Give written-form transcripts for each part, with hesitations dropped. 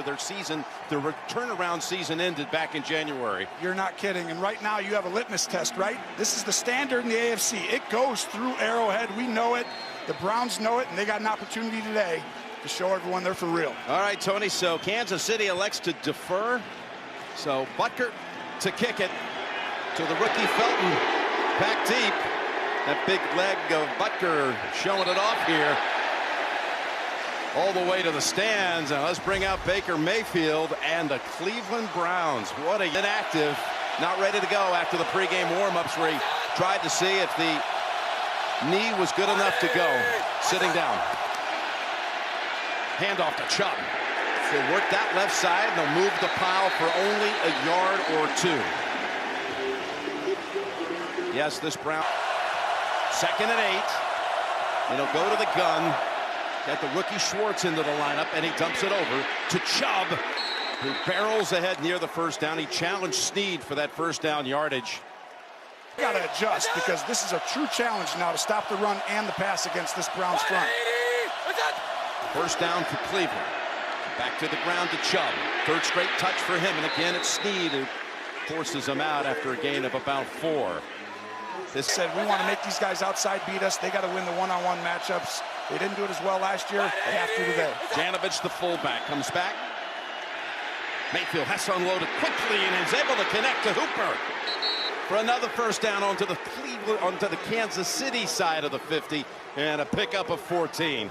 their season. Their turnaround season ended back in January. You're not kidding. And right now you have a litmus test, right? This is the standard in the AFC. It goes through Arrowhead. We know it. The Browns know it, and they got an opportunity today to show everyone they're for real. All right, Tony, so Kansas City elects to defer. So Butker to kick it to the rookie Felton. Back deep. That big leg of Butker showing it off here. All the way to the stands. And let's bring out Baker Mayfield and the Cleveland Browns. What a inactive. Not ready to go after the pregame warm-ups where he tried to see if the knee was good enough to go. Sitting down. Handoff to Chubb. They'll work that left side and they'll move the pile for only a yard or two. Yes, this Brown. 2nd and 8. And he'll go to the gun. Got the rookie Schwartz into the lineup, and he dumps it over to Chubb, who barrels ahead near the first down. He challenged Snead for that first down yardage. You got to adjust because this is a true challenge now to stop the run and the pass against this Browns front. First down for Cleveland. Back to the ground to Chubb. 3rd straight touch for him, and again it's Snead who forces him out after a gain of about 4. This said we want to make these guys outside beat us. They got to win the one-on-one matchups. They didn't do it as well last year. They have to today. Janovich, the fullback, comes back. Mayfield has to unload it quickly and is able to connect to Hooper for another first down onto the Kansas City side of the 50 and a pickup of 14.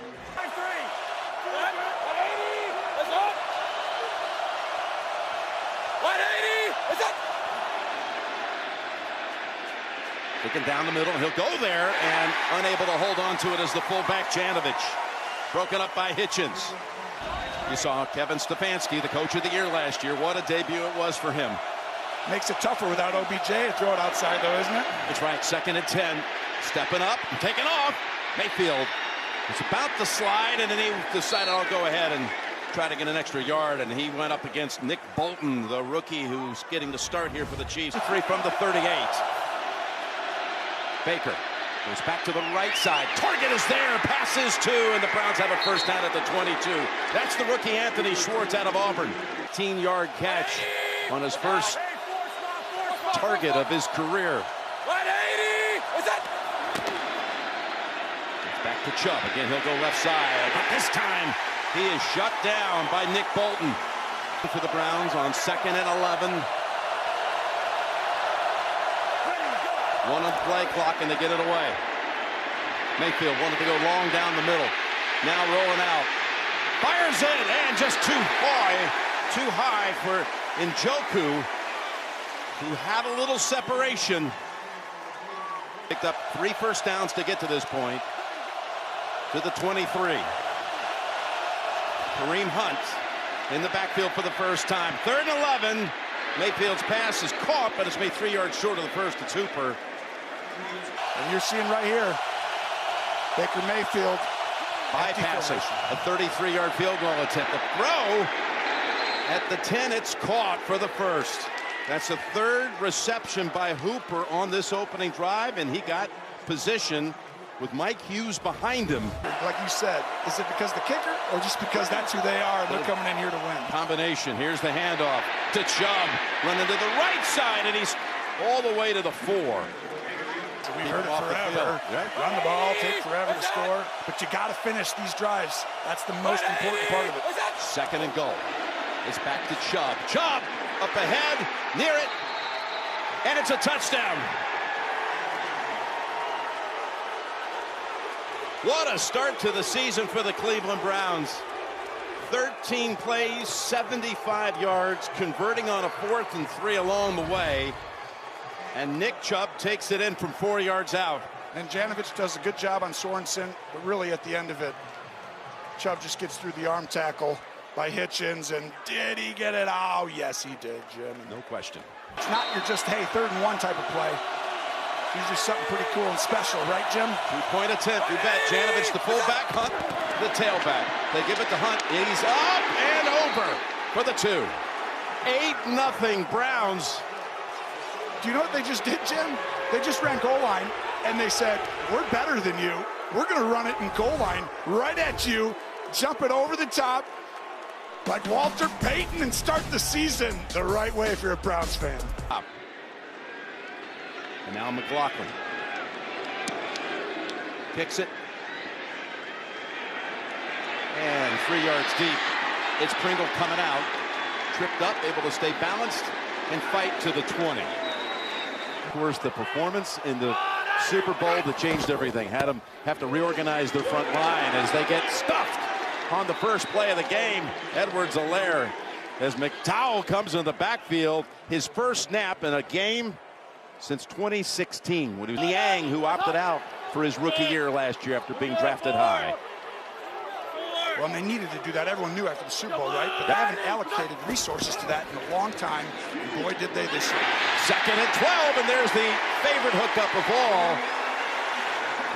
Looking down the middle, and he'll go there and unable to hold on to it as the fullback Janovich. Broken up by Hitchens. You saw Kevin Stefanski, the coach of the year last year. What a debut it was for him. Makes it tougher without OBJ to throw it outside, though, isn't it? That's right. 2nd and 10. Stepping up and taking off. Mayfield was about to slide, and then he decided I'll go ahead and try to get an extra yard, and he went up against Nick Bolton, the rookie who's getting the start here for the Chiefs. 3 from the 38. Baker goes back to the right side. Target is there. Passes 2, and the Browns have a first down at the 22. That's the rookie Anthony Schwartz out of Auburn. 18-yard catch on his first target of his career. 180! Is that? Back to Chubb. Again, he'll go left side. But this time, he is shut down by Nick Bolton. For the Browns on 2nd and 11. 1 on the play clock, and they get it away. Mayfield wanted to go long down the middle. Now rolling out. Fires in, and just too high for Njoku, who had a little separation. Picked up 3 first downs to get to this point. To the 23. Kareem Hunt in the backfield for the first time. 3rd and 11. Mayfield's pass is caught, but it's made 3 yards short of the first. It's Hooper. And you're seeing right here, Baker Mayfield bypassing a 33-yard field goal attempt. The throw at the 10, it's caught for the first. That's the 3rd reception by Hooper on this opening drive, and he got position with Mike Hughes behind him. Like you said, is it because the kicker or just because that's who they are and they're coming in here to win? Combination. Here's the handoff to Chubb, running to the right side, and he's all the way to the 4. We've heard it forever. Run the ball, take forever to score. But you got to finish these drives. That's the most important part of it. 2nd and goal. It's back to Chubb. Chubb up ahead, near it, and it's a touchdown. What a start to the season for the Cleveland Browns. 13 plays, 75 yards, converting on a 4th and 3 along the way. And Nick Chubb takes it in from 4 yards out. And Janovich does a good job on Sorensen, but really at the end of it, Chubb just gets through the arm tackle by Hitchens, and did he get it? Oh, yes, he did, Jim. No question. It's not your just, hey, 3rd and 1 type of play. Usually something pretty cool and special, right, Jim? 2-point attempt, you bet. Janovich, the fullback, Hunt, the tailback. They give it to Hunt. He's up and over for the 2. 8-0 Browns. Do you know what they just did, Jim? They just ran goal line, and they said, we're better than you. We're going to run it in goal line right at you, jump it over the top. Like Walter Payton, and start the season the right way if you're a Browns fan. And now McLaughlin kicks it. And 3 yards deep. It's Pringle coming out. Tripped up, able to stay balanced and fight to the 20. Of course, the performance in the Super Bowl that changed everything. Had them have to reorganize their front line as they get stuffed on the first play of the game. Edwards-Helaire as McDowell comes in the backfield. His first snap in a game since 2016 when it was Niang who opted out for his rookie year last year after being drafted high. Well, and they needed to do that. Everyone knew after the Super Bowl, right? But they haven't allocated resources to that in a long time. And boy, did they this year. 2nd and 12, and there's the favorite hookup of all.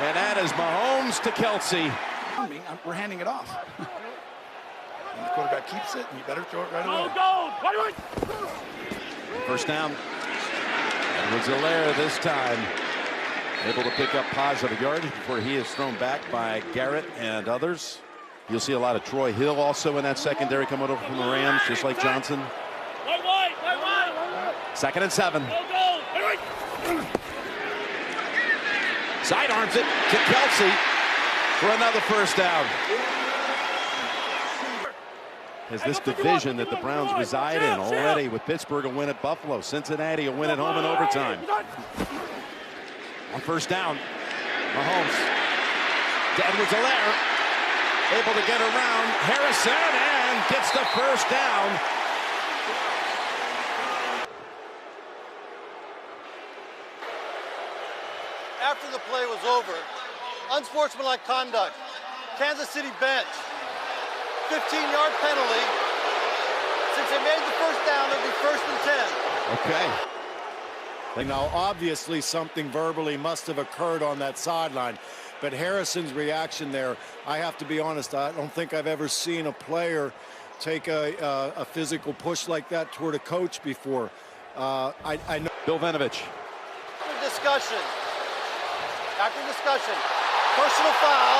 And that is Mahomes to Kelsey. We're handing it off. And the quarterback keeps it, and you better throw it right away. First down. Edwards-Helaire this time able to pick up positive yardage before he is thrown back by Garrett and others. You'll see a lot of Troy Hill also in that secondary coming over from the Rams, just like Johnson. 2nd and 7. Sidearms it to Kelsey for another first down. As this division that the Browns reside in already, with Pittsburgh a win at Buffalo, Cincinnati a win at home in overtime. On first down, Mahomes to Edwards-Helaire. Able to get around Harrison and gets the first down. After the play was over, unsportsmanlike conduct, Kansas City bench, 15-yard penalty. Since they made the first down, it'll be 1st and 10. Okay. Now, obviously, something verbally must have occurred on that sideline. But Harrison's reaction there, I have to be honest, I don't think I've ever seen a player take a physical push like that toward a coach before. I know. Bill Vinovich. After discussion, personal foul,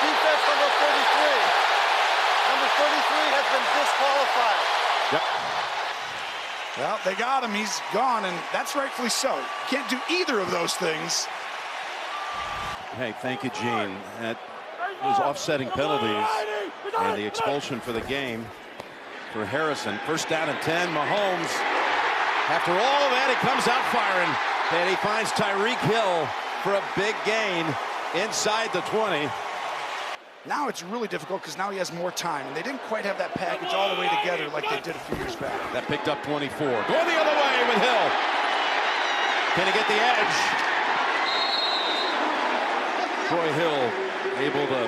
defense number 33. Number 33 has been disqualified. Yep. Well, they got him. He's gone, and that's rightfully so. You can't do either of those things. Hey, thank you, Gene. That was offsetting penalties and the expulsion for the game for Harrison. First down and 10. Mahomes, after all of that, he comes out firing, and he finds Tyreek Hill for a big gain inside the 20. Now it's really difficult because now he has more time, and they didn't quite have that package all the way together like they did a few years back. That picked up 24. Going the other way with Hill. Can he get the edge? Troy Hill able to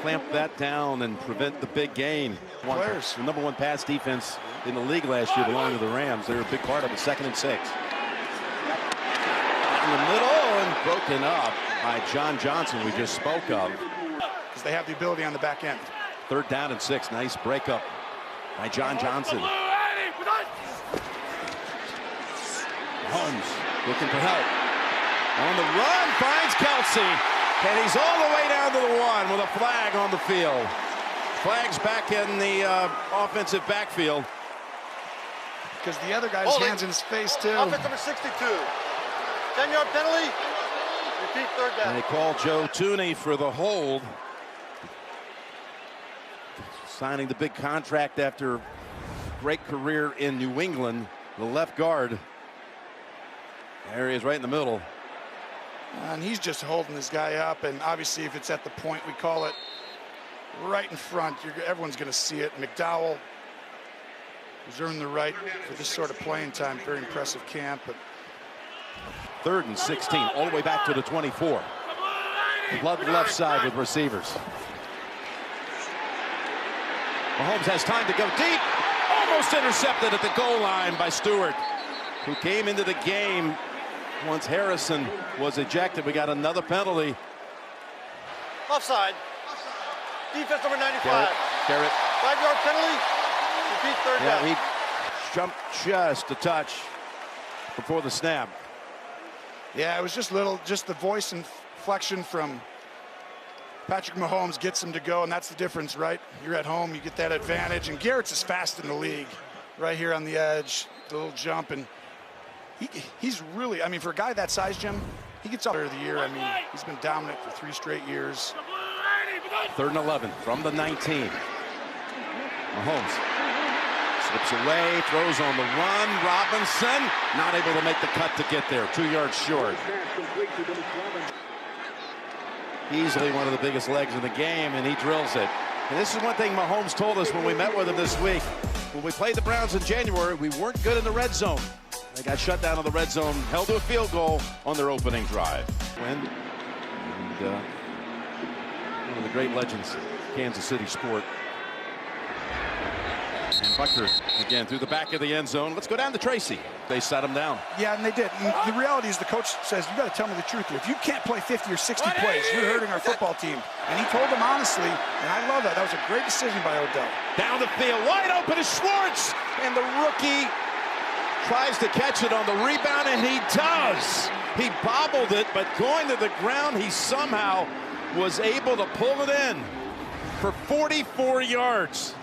clamp that down and prevent the big gain. Players. The number 1 pass defense in the league last year belonging to the Rams. They were a big part of it. 2nd and 6. In the middle and broken up by John Johnson, we just spoke of. Because they have the ability on the back end. 3rd down and 6. Nice breakup by John Johnson. Holmes looking for help. On the run, finds Kelsey. And he's all the way down to the 1 with a flag on the field. Flags back in the offensive backfield. Because the other guy's hands in his face, too. Offense number 62. 10-yard penalty. Repeat 3rd down. And they call Joe Tooney for the hold. Signing the big contract after great career in New England. The left guard. There he is right in the middle. And he's just holding this guy up, and obviously if it's at the point, we call it right in front. Everyone's going to see it. McDowell has earned the right for this sort of playing time. Very impressive camp. But 3rd and 16, all the way back to the 24. Blood left side with receivers. Mahomes has time to go deep. Almost intercepted at the goal line by Stewart, who came into the game once Harrison was ejected. We got another penalty. Offside. Defense number 95. Garrett. 5-yard penalty. Repeat 3rd down. He jumped just a touch before the snap. yeah, it was just the voice inflection from Patrick Mahomes gets him to go, and that's the difference, right? You're at home, you get that advantage, and Garrett's is fast in the league. Right here on the edge, the little jump, and he's really, I mean, for a guy that size, Jim, he gets up there of the year. I mean, he's been dominant for 3 straight years. 3rd and 11 from the 19. Mahomes slips away, throws on the run. Robinson not able to make the cut to get there. 2 yards short. Easily one of the biggest legs in the game, and he drills it. And this is one thing Mahomes told us when we met with him this week. When we played the Browns in January, we weren't good in the red zone. They got shut down in the red zone, held to a field goal on their opening drive. And one of the great legends, Kansas City sport. And Butker again through the back of the end zone. Let's go down to Tracy. They set him down. Yeah, and they did. And the reality is the coach says, you got to tell me the truth here. If you can't play 50 or 60 plays, you're hurting our football team. And he told them honestly, and I love that. That was a great decision by Odell. Down the field, wide open is Schwartz. And the rookie tries to catch it on the rebound, and he does. He bobbled it, but going to the ground, he somehow was able to pull it in for 44 yards.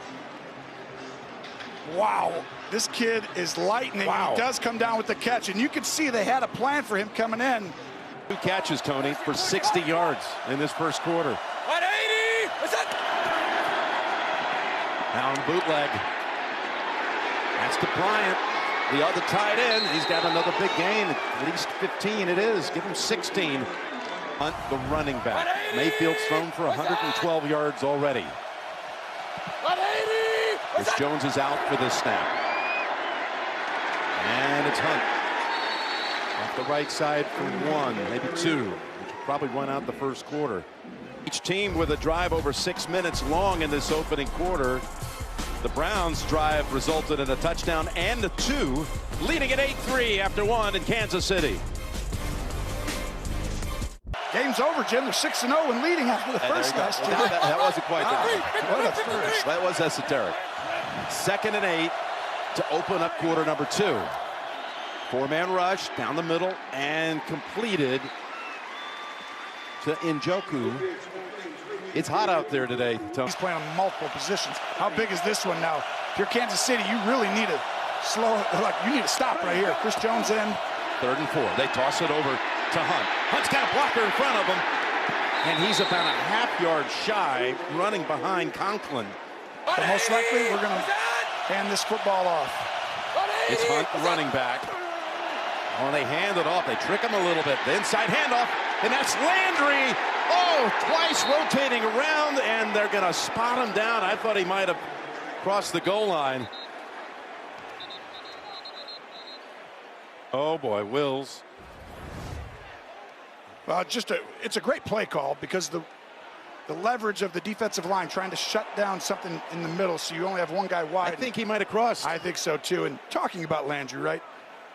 Wow, this kid is lightning. Wow. He does come down with the catch, and you could see they had a plan for him coming in. 2 catches, Tony, for 60 yards in this first quarter. 180! What's that? Now on bootleg. That's to Bryant, the other tight end. He's got another big gain, at least 15 it is. Give him 16. Hunt, the running back. Mayfield's thrown for 112 yards already. 180! Chris Jones is out for this snap. And it's Hunt. Off the right side for 1, maybe 2. Which will probably run out the first quarter. Each team with a drive over 6 minutes long in this opening quarter. The Browns' drive resulted in a touchdown and a 2, leading at 8-3 after 1 in Kansas City. Game's over, Jim. They're 6-0 and leading after the first last year. That wasn't quite that. What a first. That was esoteric. 2nd and 8 to open up quarter number 2. 4-man rush down the middle and completed to Njoku. It's hot out there today, Tony. He's playing on multiple positions. How big is this one now? If you're Kansas City, you really need to you need to stop right here. Chris Jones in. 3rd and 4. They toss it over to Hunt. Hunt's got a blocker in front of him, and he's about a half-yard shy, running behind Conklin. But most likely, we're going to hand this football off. It's Hunt, the running back. Oh, they hand it off. They trick him a little bit. The inside handoff, and that's Landry. Oh, twice rotating around, and they're going to spot him down. I thought he might have crossed the goal line. Oh, boy, Wills. Well, it's a great play call because the leverage of the defensive line trying to shut down something in the middle so you only have one guy wide. I think he might have crossed. I think so, too. And talking about Landry, right?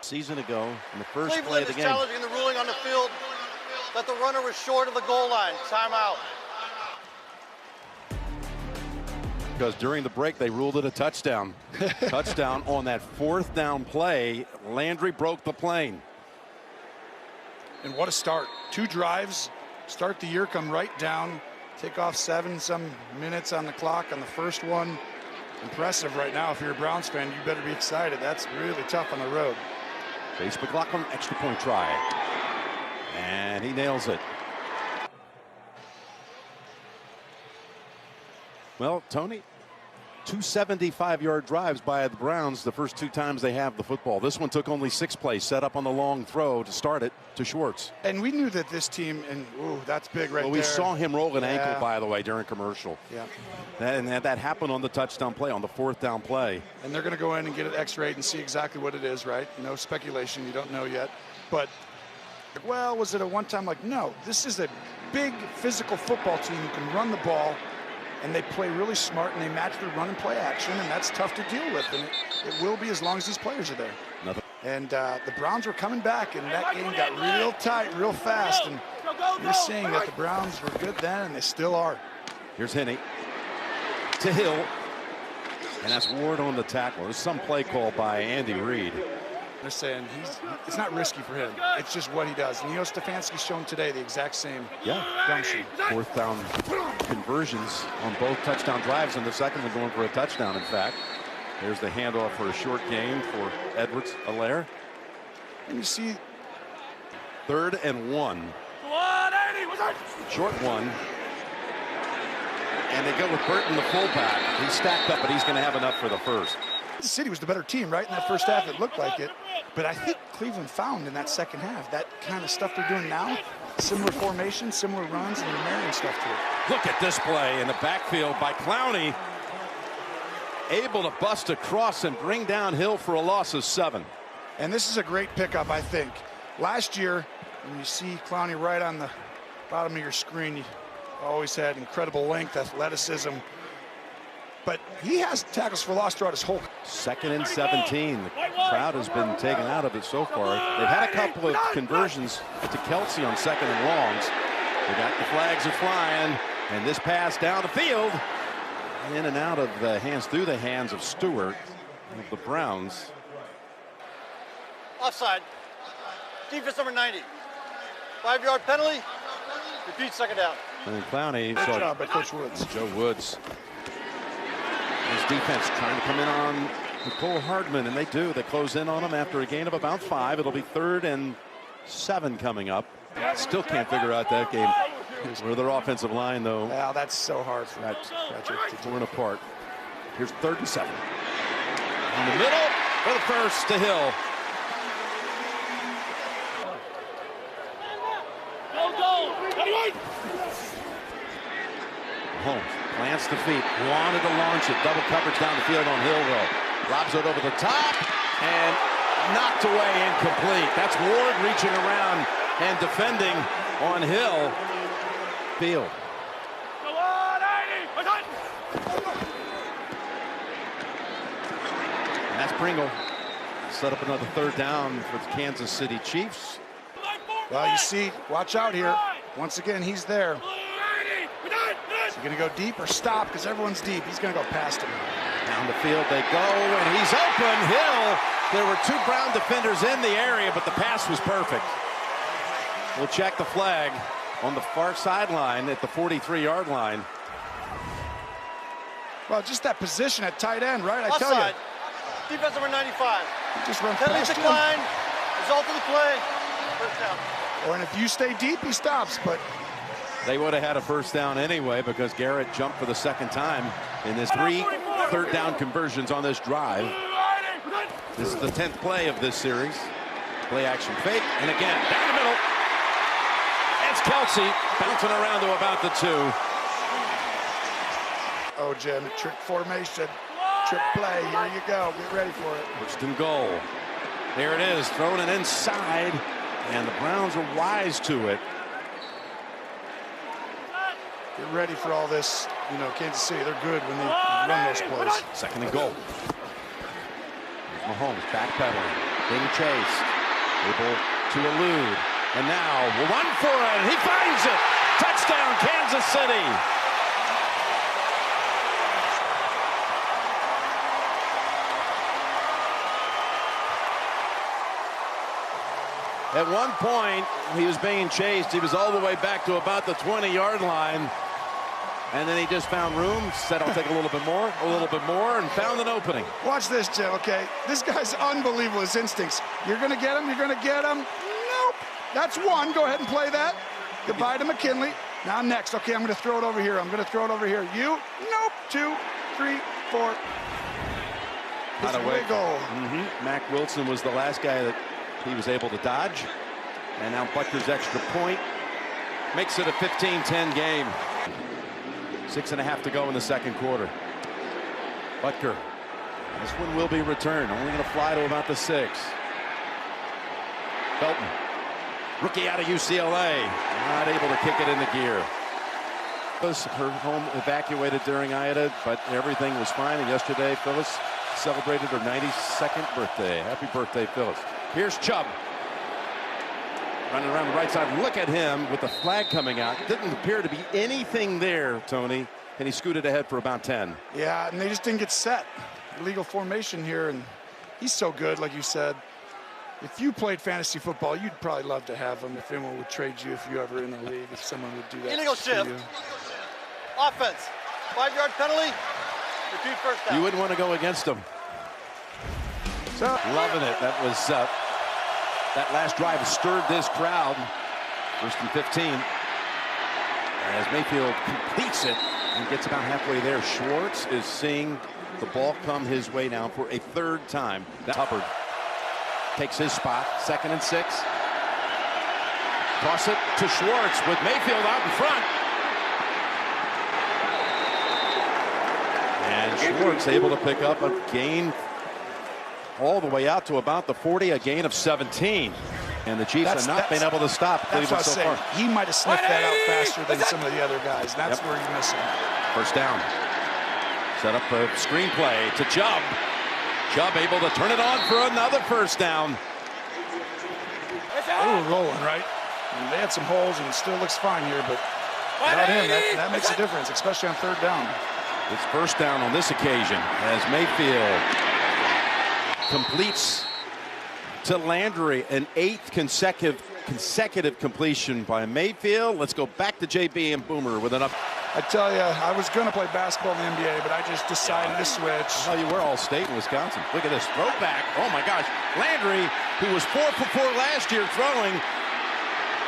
Season ago, in the first Cleveland play of the is game. challenging the ruling on the field that the runner was short of the goal line. Timeout. Because during the break, they ruled it a touchdown. Touchdown on that 4th down play. Landry broke the plane. And what a start. 2 drives, start the year, come right down, take off 7-some minutes on the clock on the first one. Impressive right now. If you're a Browns fan, you better be excited. That's really tough on the road. Chase McLaughlin, extra point try. And he nails it. Well, Tony, 2 75-yard drives by the Browns the first 2 times they have the football. This one took only 6 plays, set up on the long throw to start it to Schwartz. And we knew that this team, and ooh, that's big right there. Well, we saw him roll an ankle, by the way, during commercial. Yeah. And that happened on the touchdown play, on the 4th down play. And they're going to go in and get it x-rayed and see exactly what it is, right? No speculation. You don't know yet. But, well, was it a one-time? Like, no. This is a big physical football team who can run the ball, and they play really smart, and they match the run and play action, and that's tough to deal with. And it will be as long as these players are there. Nothing. And the Browns were coming back, and that game got real tight, real fast. And you're seeing that the Browns were good then, and they still are. Here's Henney to Hill. And that's Ward on the tackle. There's some play call by Andy Reid. They're saying it's not risky for him. It's just what he does. And Stefanski's shown today the exact same gumption. Fourth down conversions on both touchdown drives, and the second one going for a touchdown, in fact. There's the handoff for a short gain for Edwards-Helaire. And you see 3rd and 1. Short one. And they go with Burton, the fullback. He's stacked up, but he's going to have enough for the first. the City was the better team, right? In that first half, it looked like it. But I think Cleveland found in that second half that kind of stuff they're doing now. Similar formation, similar runs, and they're marrying stuff to it. Look at this play in the backfield by Clowney. Able to bust across and bring down Hill for a loss of 7. And this is a great pickup, I think. Last year, when you see Clowney right on the bottom of your screen, you always had incredible length, athleticism. But he has tackles for loss throughout his whole. 2nd and 17. The crowd has been taken out of it so far. They've had a couple of conversions to Kelsey on 2nd and longs. They got the flags are flying, and this pass down the field, in and out of the hands, through the hands of Stewart of the Browns. Offside. Defense number 90. 5-yard penalty. Repeat, 2nd down. And Clowney. Good job by Coach Woods. Joe Woods. His defense trying to come in on Nicole Hardman, and they do. They close in on him after a gain of about 5. It'll be 3rd and 7 coming up. Still can't figure out that game. Where their offensive line, though. Wow, that's so hard for That's torn apart. Here's 3rd and 7. In the middle for the first to Hill. Holmes plants the feet, wanted to launch it. Double coverage down the field on Hill, though. Lobs it over the top and knocked away, incomplete. That's Ward reaching around and defending on Hill. Field. And that's Pringle. Set up another 3rd down for the Kansas City Chiefs. Well, you see, watch out here. Once again, he's there. Is he going to go deep or stop? Because everyone's deep. He's going to go past him. Down the field they go, and he's open. Hill. There were 2 Brown defenders in the area, but the pass was perfect. We'll check the flag on the far sideline at the 43-yard line. Well, just that position at tight end, right? I Offside. tell you. Defense number 95. Just run Penalty past him. decline. Result of the play. 1st down. Or if you stay deep, he stops. But They would have had a 1st down anyway because Garrett jumped for the 2nd time in this 3 3rd down conversions on this drive. This is the 10th play of this series. Play action fake, and again, down the middle. It's Kelsey bouncing around to about the 2. oh, Jim, trick formation, trick play. Here you go. Get ready for it. 1st and goal. There it is, throwing it inside, and the Browns are wise to it. Get ready for all this. You know, Kansas City, they're good when they run those plays. 2nd and goal. Here's Mahomes backpedaling, being chased, able to elude, and now will run for it, and he finds it. Touchdown, Kansas City. At one point, he was being chased. He was all the way back to about the 20-yard line. And then he just found room, said, I'll take a little bit more, and found an opening. Watch this, Jim, okay? This guy's unbelievable, his instincts. You're going to get him, you're going to get him. Nope. That's 1. Go ahead and play that. Goodbye to McKinley. Now next. Okay, I'm going to throw it over here. I'm going to throw it over here. You? Nope. 2, 3, 4. Not a It's wiggle. Mac Wilson was the last guy that he was able to dodge. And now Butker's extra point makes it a 15-10 game. 6.5 to go in the 2nd quarter. Butker. This one will be returned. Only going to fly to about the 6. Felton. Rookie out of UCLA. Not able to kick it into gear. Her home evacuated during Ida, but everything was fine. And yesterday, Phyllis celebrated her 92nd birthday. Happy birthday, Phyllis. Here's Chubb. Running around the right side. Look at him with the flag coming out. Didn't appear to be anything there, Tony. And he scooted ahead for about 10. Yeah, and they just didn't get set. Illegal formation here, and he's so good, like you said. If you played fantasy football, you'd probably love to have him if anyone would trade you if you ever in the league, if someone would do that. Illegal shift. You. Offense. 5-yard penalty. Repeat first down. You wouldn't want to go against him. So, Loving it. That was that last drive stirred this crowd. 1st and 15. As Mayfield completes it and gets about halfway there. Schwartz is seeing the ball come his way now for a 3rd time. Hubbard takes his spot. 2nd and 6. Toss it to Schwartz with Mayfield out in front. And Schwartz able to pick up a gain all the way out to about the 40, a gain of 17. And the Chiefs have not been able to stop Cleveland so far. He might have sniffed that out faster than some of the other guys. That's where you miss him. 1st down. Set up a screenplay to Chubb. Chubb able to turn it on for another 1st down. They were rolling, right? And they had some holes and it still looks fine here, but without him, that makes a difference, especially on 3rd down. It's 1st down on this occasion as Mayfield completes to Landry, an 8th consecutive completion by Mayfield. Let's go back to JB and Boomer with an up. I tell you, I was going to play basketball in the NBA, but I just decided to switch. Oh, you were All-State in Wisconsin. Look at this throwback. Oh my gosh, Landry, who was 4 for 4 last year throwing,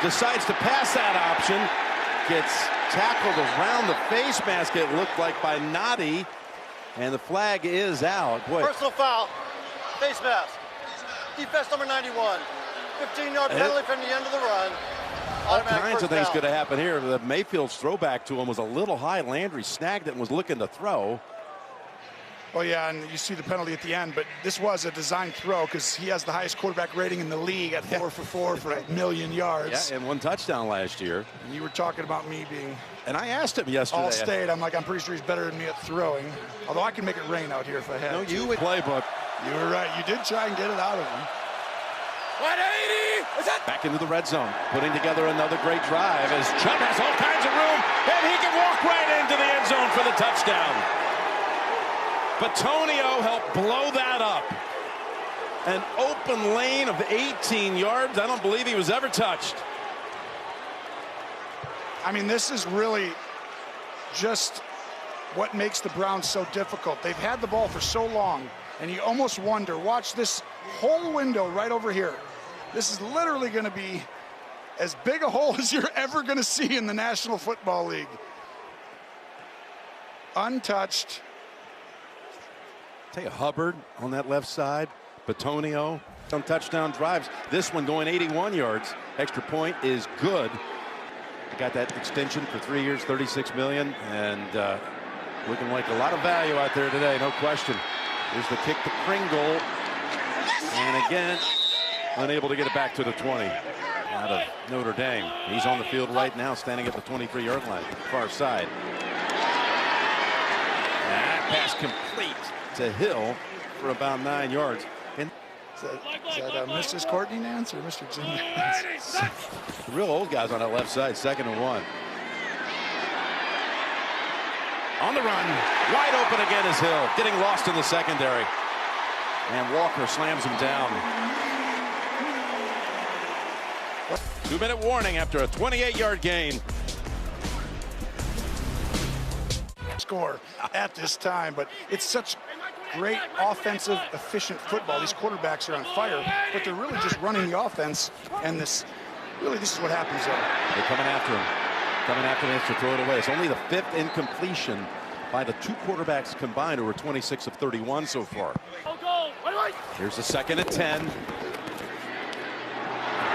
decides to pass that option. Gets tackled around the face mask, it looked like, by Noddy, and the flag is out. Boy. Personal foul. Face mask. Defense number 91. 15-yard penalty from the end of the run. All kinds of things could have happened here. The Mayfield's throwback to him was a little high. Landry snagged it and was looking to throw. Oh, yeah, and you see the penalty at the end, but this was a designed throw because he has the highest quarterback rating in the league at 4 for 4 for 1,000,000 yards. Yeah, and 1 touchdown last year. And you were talking about me being And I asked him yesterday. All-State. I'm pretty sure he's better than me at throwing. Although I can make it rain out here if I had No, to. you would playbook. You were right. You did try and get it out of him. 180. Is that? Back into the red zone, putting together another great drive as Chubb has all kinds of room, and he can walk right into the end zone for the touchdown. Batonio helped blow that up. An open lane of 18 yards. I don't believe he was ever touched. I mean, this is really just what makes the Browns so difficult. They've had the ball for so long, and you almost wonder, watch this whole window right over here. This is literally going to be as big a hole as you're ever going to see in the National Football League. Untouched. Take a Hubbard on that left side. Batonio, some touchdown drives. This one going 81 yards. Extra point is good. Got that extension for 3 years, $36 million, and looking like a lot of value out there today, no question. Here's the kick to Pringle, and again, unable to get it back to the 20 out of Notre Dame. He's on the field right now, standing at the 23-yard line, far side. That pass complete to Hill for about 9 yards. And Is that Mrs. Courtney Nance or Mr. Jim Nance? the real old guys on that left side, 2nd and 1. On the run, wide open again is Hill, getting lost in the secondary. And Walker slams him down. 2-minute warning after a 28-yard gain. Score at this time, but it's such great offensive, efficient football. These quarterbacks are on fire, but they're really just running the offense, and this is what happens there. They're coming after him. Coming after him to throw it away. It's only the 5th incompletion by the 2 quarterbacks combined, who are 26 of 31 so far. Here's the 2nd and 10.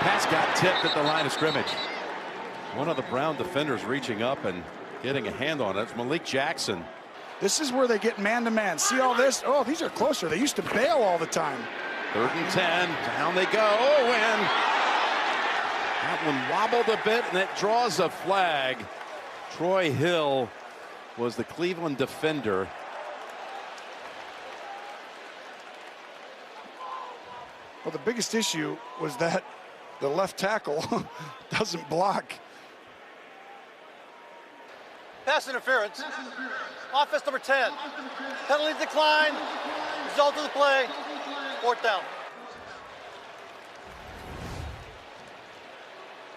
Pass got tipped at the line of scrimmage. One of the Brown defenders reaching up and getting a hand on it. It's Malik Jackson. This is where they get man-to-man. See all this? Oh, these are closer. They used to bail all the time. 3rd and 10. Down they go. Oh, and that one wobbled a bit, and it draws a flag. Troy Hill was the Cleveland defender. Well, the biggest issue was that the left tackle doesn't block. Pass interference. Offense number 10. Penalty decline. Result of the play. 4th down.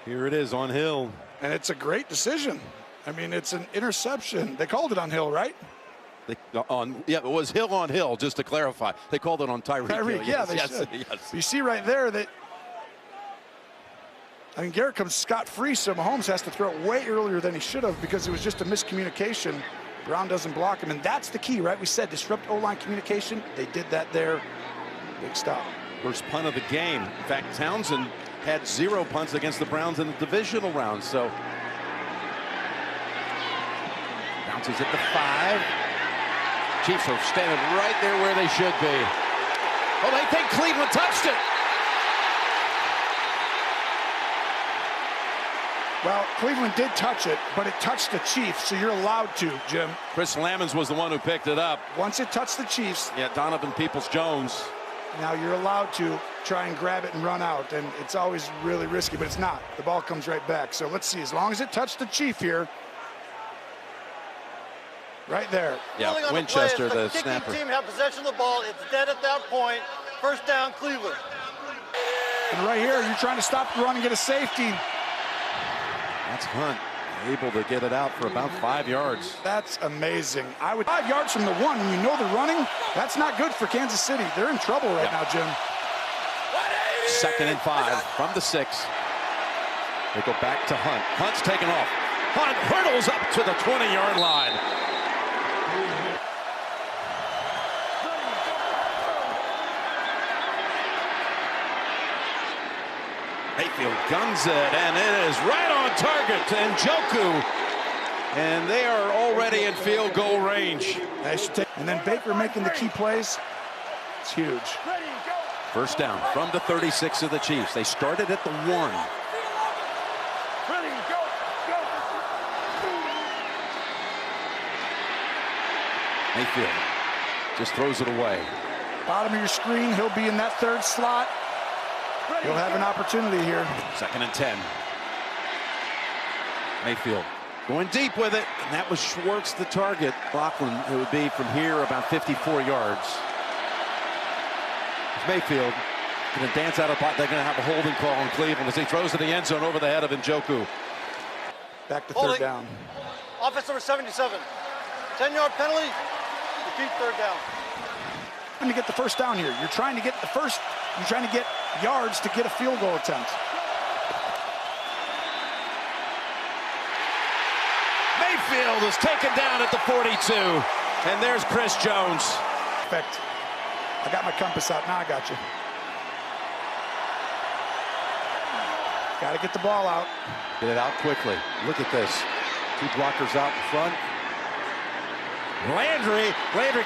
Here it is on Hill. And it's a great decision. I mean, it's an interception. They called it on Hill, right? Yeah, it was Hill on Hill, just to clarify. They called it on Tyreek Hill. Yeah, they should. Yes. You see right there that, I mean, Garrett comes scot-free, so Mahomes has to throw it way earlier than he should have because it was just a miscommunication. Brown doesn't block him, and that's the key, right? We said disrupt O-line communication. They did that there. Big stop. First punt of the game. In fact, Townsend had 0 punts against the Browns in the divisional round, so bounces at the 5. Chiefs are standing right there where they should be. Oh, they think Cleveland touched it. Well, Cleveland did touch it, but it touched the Chiefs, so you're allowed to, Jim. Chris Lamons was the one who picked it up. Once it touched the Chiefs. Yeah, Donovan Peoples-Jones. Now you're allowed to try and grab it and run out, and it's always really risky, but it's not. The ball comes right back. So let's see, as long as it touched the Chief here, right there. Yeah, Winchester, the kicking snapper. team have possession of the ball. It's dead at that point. First down, Cleveland. And right here, you're trying to stop the run and get a safety. That's Hunt, able to get it out for about 5 yards. That's amazing. 5 yards from the 1, and you know they're running. That's not good for Kansas City. They're in trouble right now, Jim. 2nd and 5 from the 6. They go back to Hunt. Hunt's taken off. Hunt hurdles up to the 20-yard line. Mayfield guns it, and it is right on target to Njoku. And they are already in field goal range. And then Baker making the key plays. It's huge. First down from the 36 of the Chiefs. They started at the 1. Mayfield just throws it away. Bottom of your screen, he'll be in that 3rd slot. He'll have an opportunity here. 2nd and 10. Mayfield going deep with it, and that was Schwartz the target. Bachman, it would be from here about 54 yards. Mayfield going to dance out of pot. They're going to have a holding call on Cleveland as he throws to the end zone over the head of Njoku. Back to 3rd down. Offense number 77. 10-yard penalty. Repeat 3rd down. Trying to get the first down here. You're trying to get the first. You're trying to get yards to get a field goal attempt. Mayfield is taken down at the 42, and there's Chris Jones. Perfect. I got my compass out. Now I got you. Got to get the ball out. Get it out quickly. Look at this. 2 blockers out in front. Landry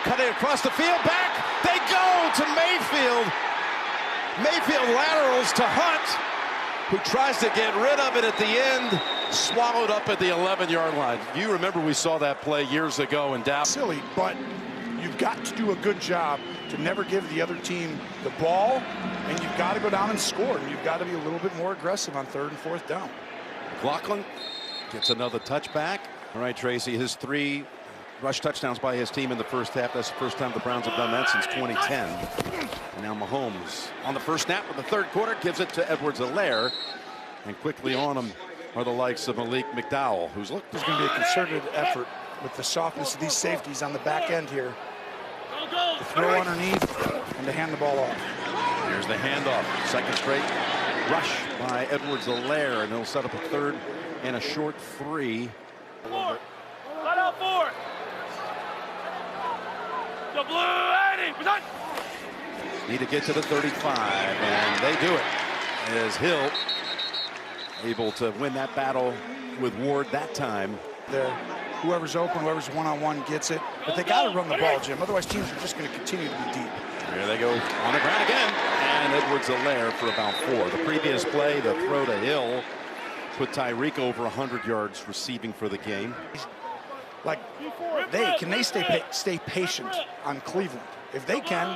cut it across the field. Back. They go to Mayfield. Mayfield laterals to Hunt, who tries to get rid of it at the end. Swallowed up at the 11-yard line. You remember we saw that play years ago in Dallas. Silly, but you've got to do a good job to never give the other team the ball, and you've got to go down and score. And you've got to be a little bit more aggressive on 3rd and 4th down. McLaughlin gets another touchback. All right, Tracy, his 3 rush touchdowns by his team in the first half. That's the first time the Browns have done that since 2010. And now Mahomes on the first snap of the 3rd quarter gives it to Edwards-Helaire. And quickly on him are the likes of Malik McDowell, who's looked. There's going to be a concerted effort with the softness of these safeties on the back end here. To throw underneath and to hand the ball off. Here's the handoff. 2nd straight rush by Edwards-Helaire, and they'll set up a 3rd and a short 3. Let out 4. The blue 80. Need to get to the 35, and they do it. As Hill able to win that battle with Ward that time. There, whoever's open, whoever's one-on-one gets it. But they got to run the ball, Jim. Otherwise, teams are just going to continue to be deep. There they go on the ground again, and Edwards-Helaire for about 4. The previous play, the throw to Hill, put Tyreek over 100 yards receiving for the game. Like, can they stay patient on Cleveland? If they can,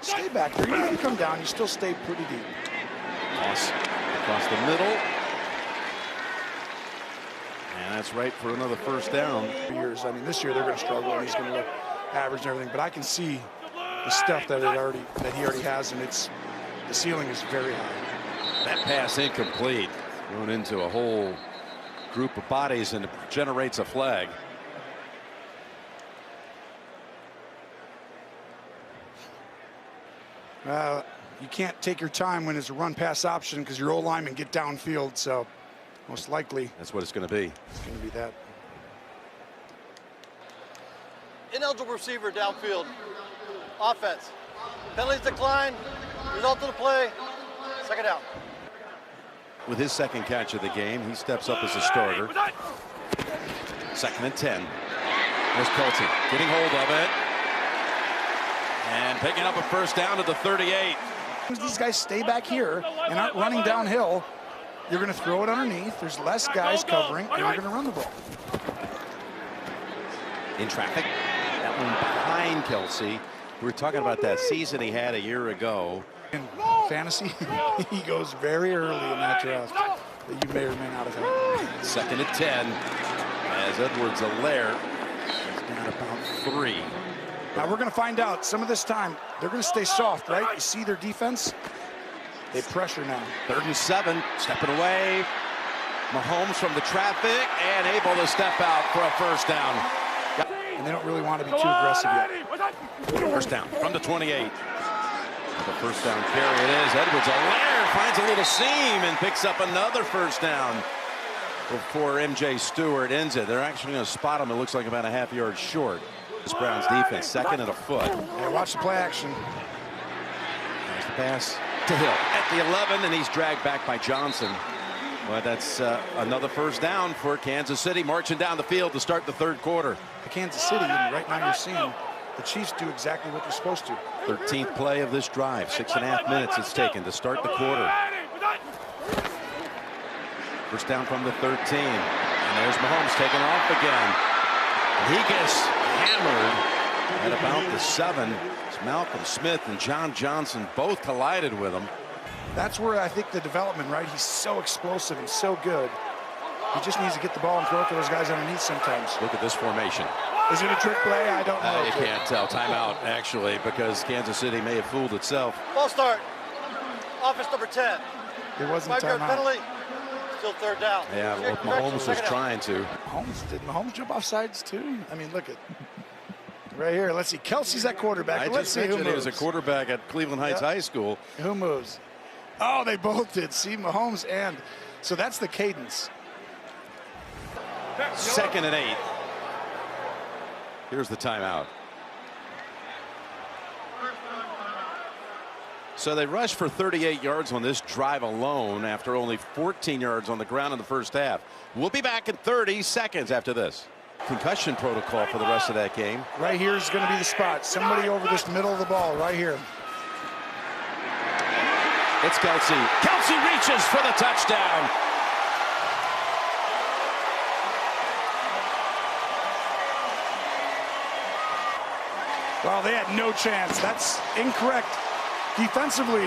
stay back there. Even if you come down, you still stay pretty deep. Toss across the middle. And that's right for another first down. I mean, this year they're going to struggle, and he's going to look average and everything. But I can see the stuff that he already has, and the ceiling is very high. That pass incomplete. Thrown into a whole group of bodies, and it generates a flag. You can't take your time when it's a run pass option because your old linemen get downfield, so most likely That's what it's going to be. it's going to be that. Ineligible receiver downfield. Offense. Penalties decline. Result of the play. Second down. With his second catch of the game, he steps up as a starter. Second and 10. There's Kelce getting hold of it. And picking up a first down to the 38. These guys stay back here and aren't running downhill. You're going to throw it underneath. There's less guys covering, and you're going to run the ball. In traffic. That one behind Kelce. We were talking about that season he had a year ago. In fantasy, he goes very early in that draft that you may or may not have had. Second and 10 as Edwards-Helaire is down about 3. Now we're going to find out some of this time. They're going to stay soft, right? You see their defense? They pressure now. 3rd and 7, stepping away. Mahomes from the traffic and able to step out for a first down. And they don't really want to be too aggressive yet. First down from the 28. The first down carry it is. Edwards-Helaire finds a little seam and picks up another first down before MJ Stewart ends it. They're actually going to spot him. It looks like about a half-yard short. This Browns defense, 2nd and a foot. Yeah, watch the play action. There's the pass to Hill at the 11, and he's dragged back by Johnson. But that's another first down for Kansas City, marching down the field to start the 3rd quarter. The Kansas City, and right now you're seeing the Chiefs do exactly what they're supposed to. 13th play of this drive. 6.5 minutes it's taken to start the quarter. First down from the 13. And there's Mahomes taking off again. And he gets hammered at about the 7. It's Malcolm Smith and John Johnson both collided with him. That's where I think the development, right? He's so explosive and so good. He just needs to get the ball and throw it to those guys underneath sometimes. Look at this formation. Is it a trick play? I don't know. You can't tell. Timeout, actually, because Kansas City may have fooled itself. Ball start. Offense number 10. It wasn't 5-yard timeout. penalty. Still 3rd down. Yeah, well, Mahomes was trying to. Did Mahomes jump off sides too? I mean, look at right here. Let's see. Kelsey's at quarterback. I Let's just see who mentioned he moves. was a quarterback at Cleveland Heights High School. Who moves? Oh, they both did. See, Mahomes and so that's the cadence. 2nd and 8. Here's the timeout. So they rushed for 38 yards on this drive alone after only 14 yards on the ground in the first half. We'll be back in 30 seconds after this. Concussion protocol for the rest of that game. Right here is going to be the spot. Somebody over this middle of the ball right here. It's Kelce. Kelce reaches for the touchdown. Well, they had no chance. That's incorrect. Defensively,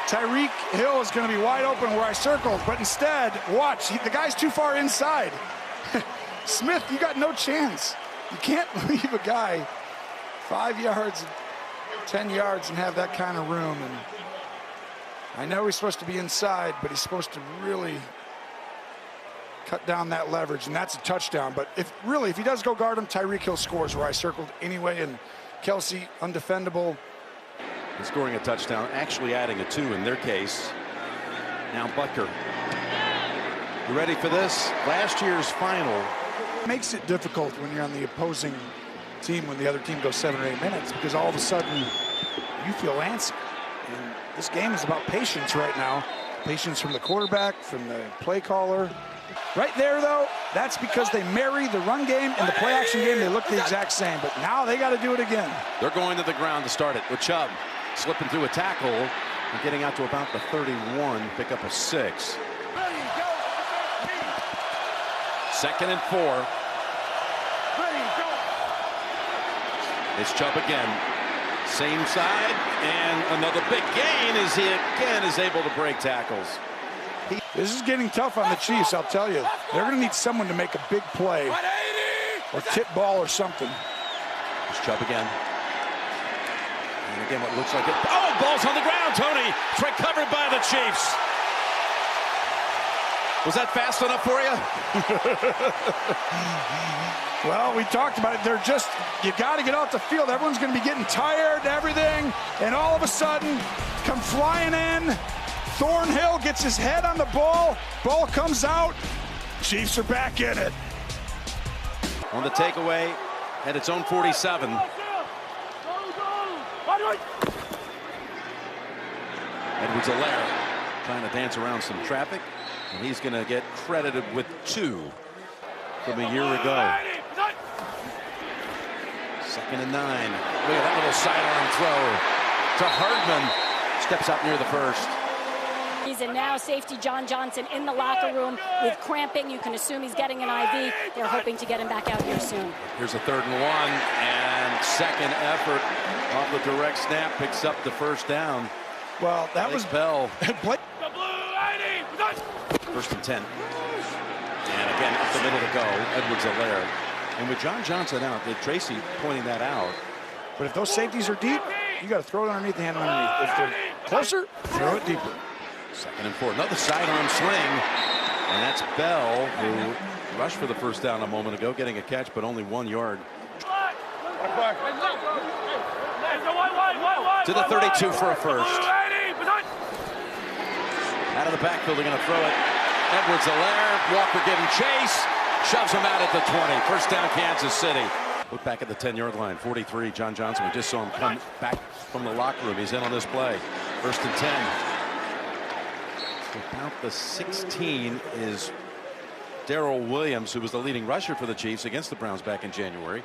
Tyreek Hill is going to be wide open where I circled, but instead, watch, the guy's too far inside. Smith, you got no chance. You can't leave a guy 5 yards, 10 yards and have that kind of room. And I know he's supposed to be inside, but he's supposed to really cut down that leverage, and that's a touchdown. But if he does go guard him, Tyreek Hill scores where I circled anyway, and Kelce, undefendable. Scoring a touchdown, actually adding a 2 in their case. Now Butker. You ready for this? Last year's final. Makes it difficult when you're on the opposing team when the other team goes 7 or 8 minutes because all of a sudden you feel antsy. And this game is about patience right now. Patience from the quarterback, from the play caller. Right there, though, that's because they marry the run game and the play action game. They look the exact same, but now they got to do it again. They're going to the ground to start it with Chubb slipping through a tackle and getting out to about the 31, pick up a 6. 2nd and 4. It's Chubb again. Same side, and another big gain as he again is able to break tackles. This is getting tough on the Chiefs, I'll tell you. They're going to need someone to make a big play or tip ball or something. It's Chubb again. And again, what looks like it. Oh, ball's on the ground, Tony. It's recovered by the Chiefs. Was that fast enough for you? Well, we talked about it. They're just, you got to get off the field. Everyone's going to be getting tired and everything. And all of a sudden, come flying in. Thornhill gets his head on the ball. Ball comes out. Chiefs are back in it. On the takeaway at its own 47. Edwards-Helaire trying to dance around some traffic. And he's going to get credited with 2 from a year ago. 2nd and 9. Look at that little sidearm throw to Hardman. Steps out near the first. He's in now. Safety John Johnson in the locker room with cramping. You can assume he's getting an IV. They're hoping to get him back out here soon. Here's a 3rd and 1, and second effort off the direct snap picks up the first down. Well, that was Bell. Blake. 1st and 10. And again, up the middle to go. Edwards-Helaire. And with John Johnson out, Tracy pointing that out. But if those safeties are deep, you got to throw it underneath the hand underneath. If they're closer, throw it deeper. 2nd and 4. Another sidearm swing. And that's Bell, who rushed for the first down a moment ago, getting a catch, but only 1 yard. To the 32 for a first. Out of the backfield, they're going to throw it. Edwards-Helaire, Walker giving chase, shoves him out at the 20. First down, Kansas City. Look back at the 10-yard line. 43, John Johnson. We just saw him come back from the locker room. He's in on this play. 1st and 10. About the 16 is Darrell Williams, who was the leading rusher for the Chiefs against the Browns back in January.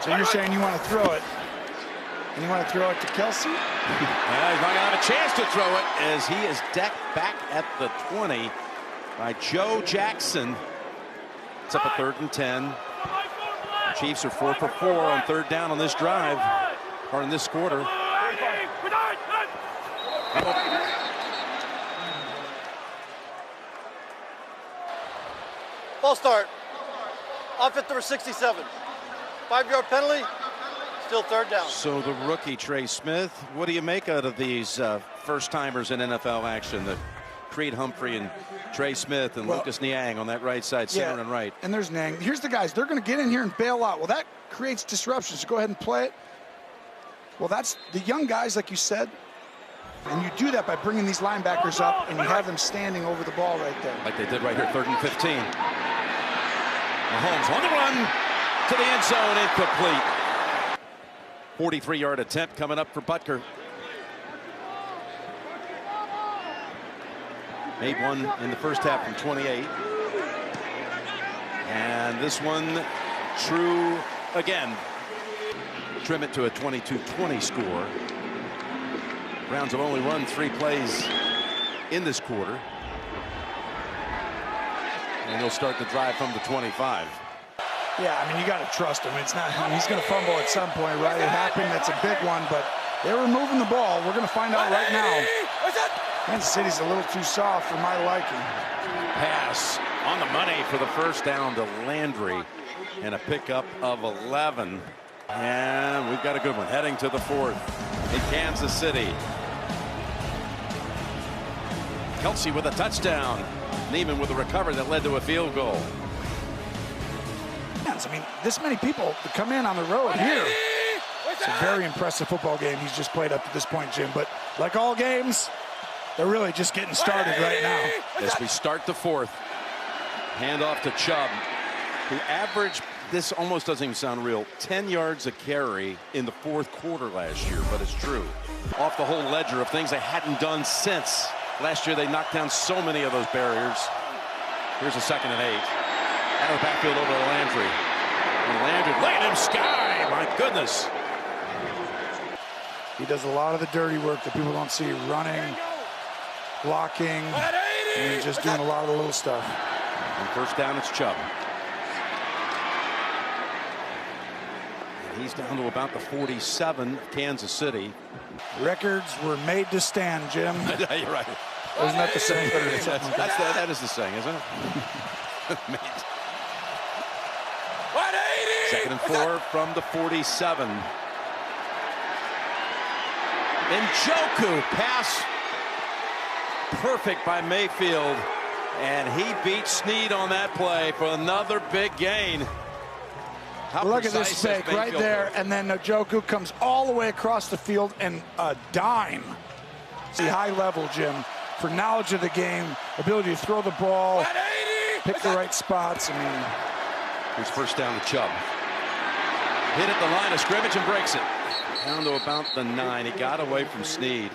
So you're saying you want to throw it, and you want to throw it to Kelsey? Yeah, he's not going to have a chance to throw it as he is decked back at the 20 by Joe Jackson. It's up a 3rd and 10. Chiefs are 4 for 4 on 3rd down on this drive, or in this quarter. Ball start. Offense number 67. 5-yard penalty. Still 3rd down. So the rookie Trey Smith, what do you make out of these first-timers in NFL action? The Creed Humphrey and Trey Smith and Lucas Niang on that right side, center and right. And there's Niang. Here's the guys. They're going to get in here and bail out. Well, that creates disruptions. So go ahead and play it. Well, that's the young guys, like you said. And you do that by bringing these linebackers up, and you have them standing over the ball right there. Like they did right here, 3rd and 15. Mahomes on the run to the end zone, incomplete. 43-yard attempt coming up for Butker. Made one in the first half from 28. And this one true again. Trim it to a 22-20 score. Browns have only run 3 plays in this quarter. And he'll start the drive from the 25. Yeah, I mean, you got to trust him. It's not, I mean, he's going to fumble at some point, right? It happened. That's a big one, but they were moving the ball. We're going to find out right now. Kansas City's a little too soft for my liking. Pass on the money for the first down to Landry, and a pickup of 11. And we've got a good one heading to the 4th in Kansas City. Kelsey with a touchdown. Neiman with a recovery that led to a field goal. I mean, this many people to come in on the road here. It's a very impressive football game he's just played up to this point, Jim. But like all games, they're really just getting started right now. As we start the 4th, handoff to Chubb, who averaged, this almost doesn't even sound real, 10 yards a carry in the 4th quarter last year, but it's true. Off the whole ledger of things they hadn't done since. Last year they knocked down so many of those barriers. Here's a 2nd and 8. Out of the backfield over to Landry. And Landry laying him sky. My goodness. He does a lot of the dirty work that people don't see. Running, blocking, and just doing a lot of the little stuff. And first down, it's Chubb. And he's down to about the 47, Kansas City. Records were made to stand, Jim. You're right. Isn't that the saying? That is the saying, isn't it? 2nd and 4 from the 47. Njoku pass perfect by Mayfield. And he beat Snead on that play for another big gain. How Look at this precise fake has right Mayfield there, worked? and then Njoku comes all the way across the field and a dime. See, high level, Jim, for knowledge of the game, ability to throw the ball, pick the right spots. I mean, here's first down to Chubb. Hit at the line of scrimmage and breaks it. Down to about the 9. He got away from Snead.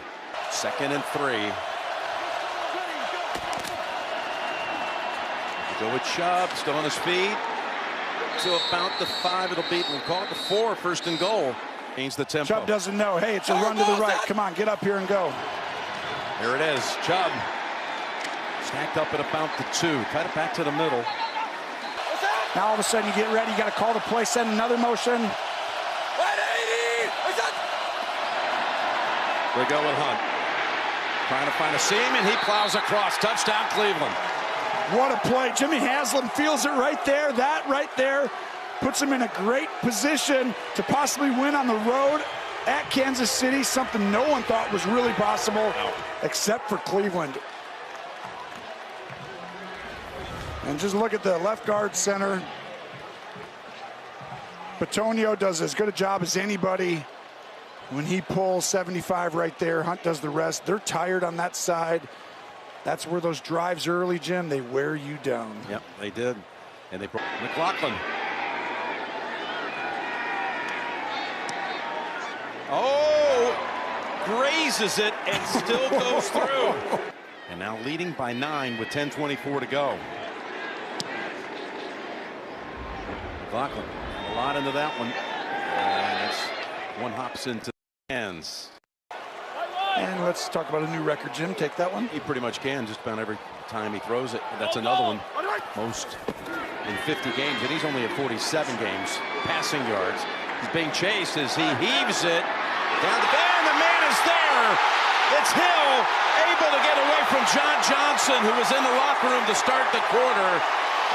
2nd and 3. Go with Chubb, still on his feet. To about the 5, it'll be, we'll call it the 4, 1st and goal. Means the tempo. Chubb doesn't know, hey, it's a run to the right. Come on, get up here and go. Here it is, Chubb. Stacked up at about the 2. Cut it back to the middle. Now all of a sudden you get ready, you got to call the play, send another motion. We go with Hunt. Trying to find a seam, and he plows across. Touchdown, Cleveland. What a play. Jimmy Haslam feels it right there. That right there puts him in a great position to possibly win on the road at Kansas City, something no one thought was really possible except for Cleveland. And just look at the left guard center. Bitonio does as good a job as anybody when he pulls 75 right there. Hunt does the rest. They're tired on that side. That's where those drives early, Jim, they wear you down. Yep, they did. And they brought McLaughlin. Oh, grazes it and still goes through. And now leading by 9 with 10:24 to go. McLaughlin, a lot into that one. And it's one hops into the hands. And let's talk about a new record, Jim. Take that one. He pretty much can just about every time he throws it. That's another one. Most in 50 games, and he's only at 47 games. Passing yards. He's being chased as he heaves it down the bend. The man is there. It's Hill, able to get away from John Johnson, who was in the locker room to start the quarter.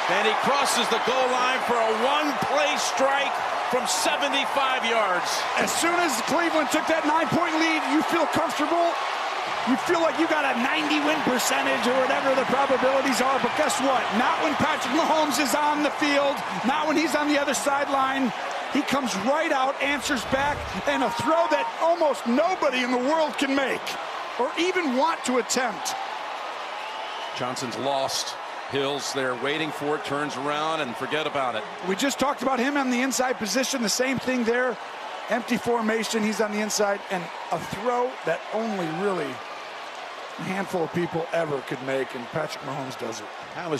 And he crosses the goal line for a one-play strike from 75 yards. As soon as Cleveland took that 9-point lead, you feel comfortable. You feel like you got a 90-win percentage or whatever the probabilities are. But guess what? Not when Patrick Mahomes is on the field. Not when he's on the other sideline. He comes right out, answers back, and a throw that almost nobody in the world can make or even want to attempt. Johnson's lost. Hill's there waiting for it, turns around, and forget about it. We just talked about him on the inside position. The same thing there. Empty formation. He's on the inside. And a throw that only really a handful of people ever could make, and Patrick Mahomes does it.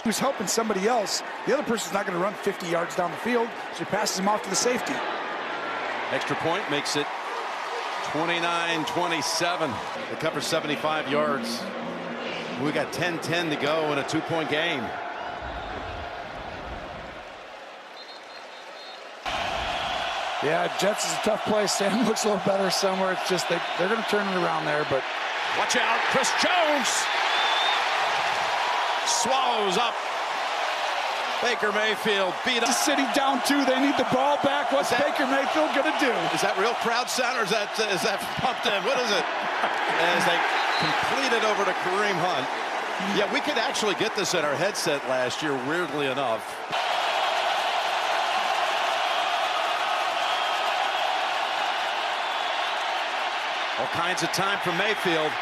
Who's helping somebody else. The other person's not going to run 50 yards down the field, so he passes him off to the safety. Extra point makes it 29-27. They cover 75 yards. We got 10-10 to go in a 2-point game. Yeah, Jets is a tough place. Sam looks a little better somewhere. It's just they're going to turn it around there, but watch out, Chris Jones swallows up Baker Mayfield. Beat up. City down 2. They need the ball back. What's Baker Mayfield going to do? Is that real crowd sound, or is that pumped in? What is it? As they complete it over to Kareem Hunt. Yeah, we could actually get this in our headset last year, weirdly enough. All kinds of time for Mayfield.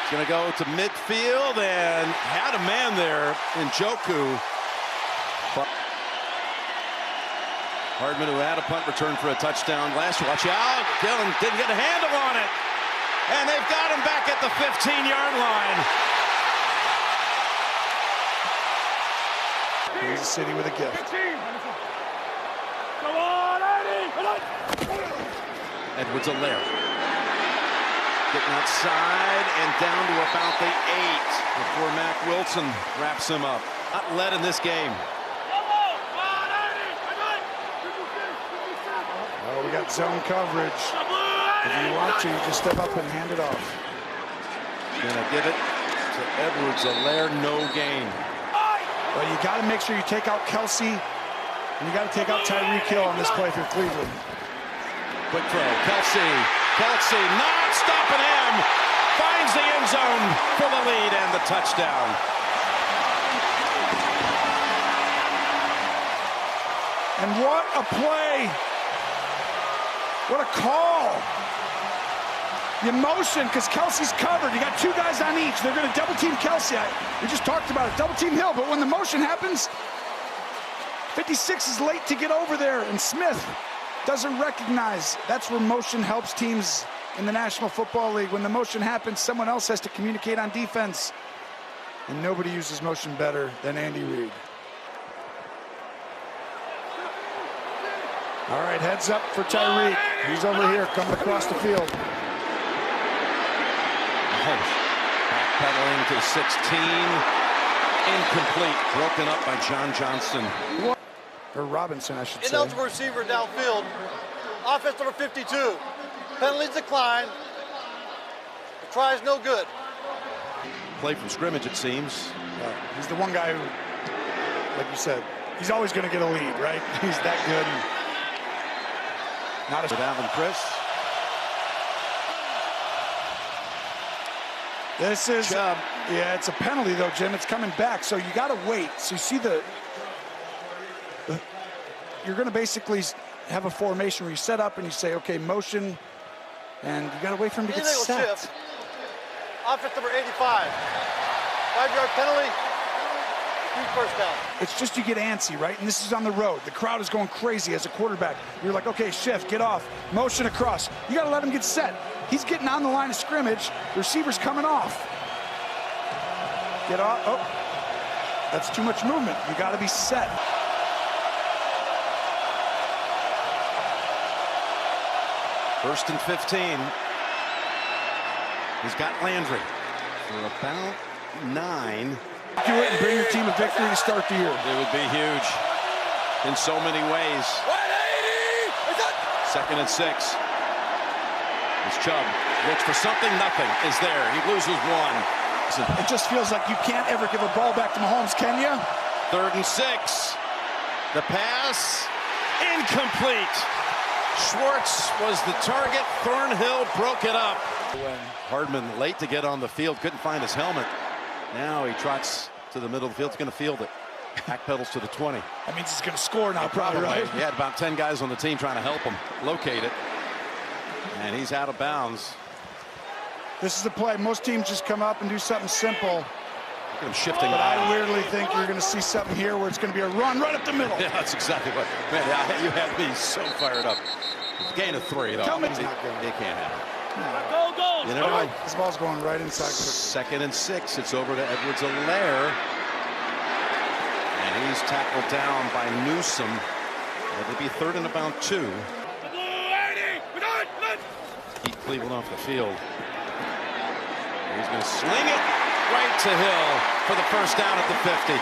He's going to go to midfield and had a man there in Njoku. But Hardman, who had a punt return for a touchdown last year. Watch out. Dillon didn't get a handle on it. And they've got him back at the 15-yard line. Kansas City with a gift. Come on, Eddie! Edwards-Helaire. Getting outside and down to about the 8 before Mac Wilson wraps him up. Not led in this game. Oh, we got zone coverage. If you want to, you just step up and hand it off. Gonna give it to Edwards-Helaire, no gain. Well, you got to make sure you take out Kelsey, and you got to take out Tyreek Hill on this play for Cleveland. Quick throw, Kelsey not stopping him, finds the end zone for the lead and the touchdown. And what a play. What a call. The emotion, because Kelsey's covered. You got two guys on each. They're going to double team Kelsey. We just talked about it, double team Hill. But when the motion happens, 56 is late to get over there, and Smith doesn't recognize. That's where motion helps teams in the National Football League. When the motion happens, someone else has to communicate on defense. And nobody uses motion better than Andy Reid. All right, heads up for Tyreek. He's over here, coming across the field. Backpedaling to 16. Incomplete. Broken up by John Johnson. Or Robinson, I should say. Ineligible receiver downfield. Offense number 52. Penalties decline. The try is no good. Play from scrimmage, it seems. He's the one guy who, like you said, he's always going to get a lead, right? He's that good. Not With Alvin Chris. This is, Chubb. Yeah, it's a penalty though, Jim. It's coming back, so you got to wait. So you see you're going to basically have a formation where you set up and you say, okay, motion, and you got to wait for him to get Illegal set. shift. Offense number 85. 5-yard penalty. 3 first down. It's just you get antsy, right? And this is on the road. The crowd is going crazy as a quarterback. You're like, okay, shift, get off, motion across. You got to let him get set. He's getting on the line of scrimmage. The receiver's coming off. Get off. Oh, that's too much movement. You got to be set. First and 15. He's got Landry for about 9. Do it and bring your team a victory to start the year. It would be huge in so many ways. 2nd and 6. As Chubb looks for something, nothing is there. He loses 1. It just feels like you can't ever give a ball back to Mahomes, can you? 3rd and 6. The pass, incomplete. Schwartz was the target. Thornhill broke it up. Hardman late to get on the field, couldn't find his helmet. Now he trots to the middle of the field. He's going to field it. Backpedals to the 20. That means he's going to score now, probably, right? He had about 10 guys on the team trying to help him locate it. And he's out of bounds. This is the play. Most teams just come up and do something simple. Look at him shifting. But I weirdly think you're going to see something here where it's going to be a run right up the middle. Yeah, that's exactly what. Man, you had me so fired up. Gain of 3, though. Tell me They can't have it. Go. You never know. This ball's going right inside. 2nd and 6. It's over to Edwards-Helaire. And he's tackled down by Newsom. It'll be 3rd and about 2. Keep Cleveland off the field. He's going to sling it right to Hill for the first down at the 50.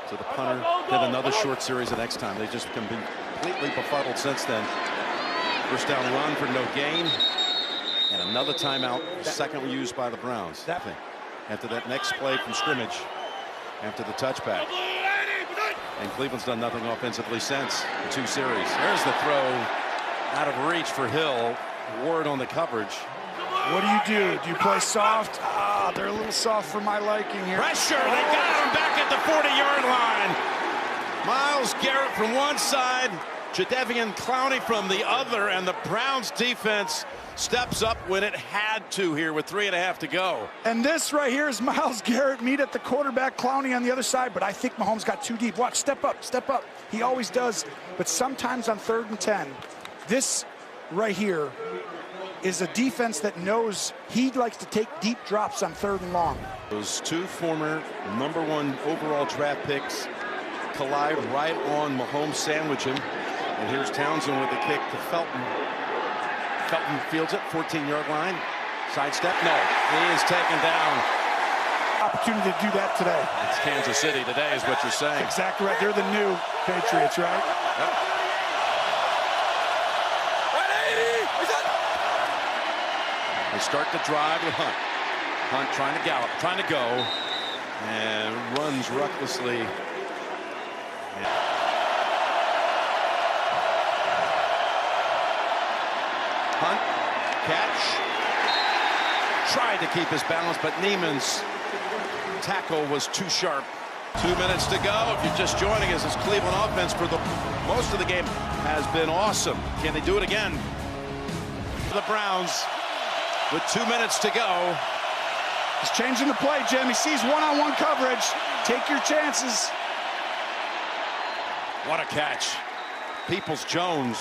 So the punter did another short series the next time. They've just been completely befuddled since then. First down run for no gain. And another timeout, second used by the Browns. After that next play from scrimmage, after the touchback. And Cleveland's done nothing offensively since the 2 series. There's the throw out of reach for Hill. Ward on the coverage. What do? Do you play soft? They're a little soft for my liking here. Pressure, they got him back at the 40-yard line. Myles Garrett from one side, Jadeveon Clowney from the other, and the Browns defense steps up when it had to here with 3.5 to go. And this right here is Myles Garrett meet at the quarterback, Clowney on the other side, but I think Mahomes got too deep. Watch, step up, step up. He always does, but sometimes on 3rd and 10, this right here is a defense that knows he likes to take deep drops on 3rd and long. Those 2 former #1 overall draft picks collide right on Mahomes, sandwich him. And here's Townsend with the kick to Felton. Felton fields it, 14-yard line. Sidestep, no, he is taken down. Opportunity to do that today. It's Kansas City today is what you're saying. Exactly right. They're the new Patriots, right? Yep. They start the drive with Hunt. Hunt trying to gallop, trying to go, and runs recklessly. Hunt, catch, tried to keep his balance, but Neiman's tackle was too sharp. 2 minutes to go. If you're just joining us, this Cleveland offense for the most of the game has been awesome. Can they do it again? The Browns with 2 minutes to go. He's changing the play, Jim. He sees one-on-one coverage. Take your chances. What a catch. Peoples-Jones.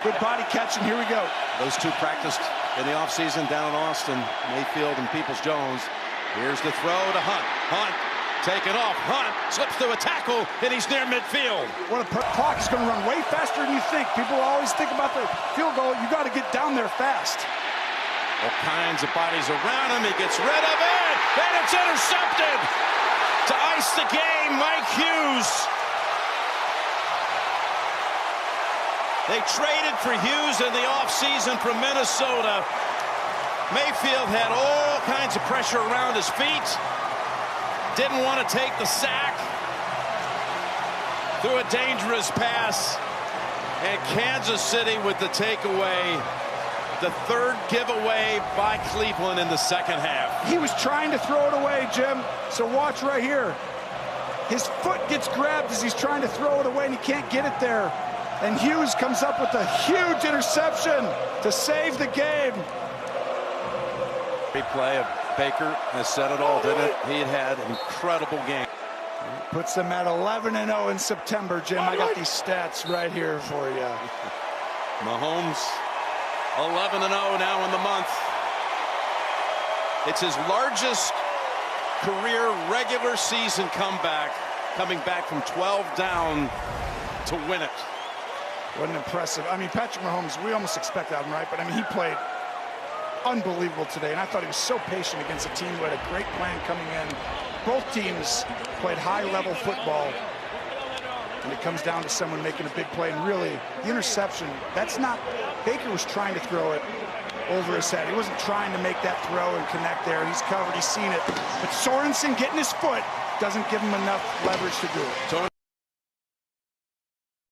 Good body catch, and here we go. Those two practiced in the offseason down in Austin, Mayfield and Peoples-Jones. Here's the throw to Hunt. Hunt, taken off. Hunt slips through a tackle, and he's near midfield. What a clock is going to run way faster than you think. People always think about the field goal. You got to get down there fast. All kinds of bodies around him. He gets rid of it, and it's intercepted. To ice the game, Mike Hughes. They traded for Hughes in the offseason from Minnesota. Mayfield had all kinds of pressure around his feet. Didn't want to take the sack. Threw a dangerous pass. And Kansas City with the takeaway. The third giveaway by Cleveland in the second half. He was trying to throw it away, Jim. So watch right here. His foot gets grabbed as he's trying to throw it away, and he can't get it there. And Hughes comes up with a huge interception to save the game. Replay of Baker has said it all, didn't it? He had an incredible game. Puts them at 11-0 in September, Jim. I got these stats right here for you. Mahomes, 11-0 now in the month. It's his largest career regular season comeback, coming back from 12 down to win it. What an impressive. I mean, Patrick Mahomes, we almost expect that, right? But I mean, he played unbelievable today, and I thought he was so patient against a team who had a great plan coming in. Both teams played high-level football, and it comes down to someone making a big play. And really, the interception, that's not, Baker was trying to throw it over his head. He wasn't trying to make that throw and connect there. He's covered, he's seen it. But Sorensen getting his foot doesn't give him enough leverage to do it. Tony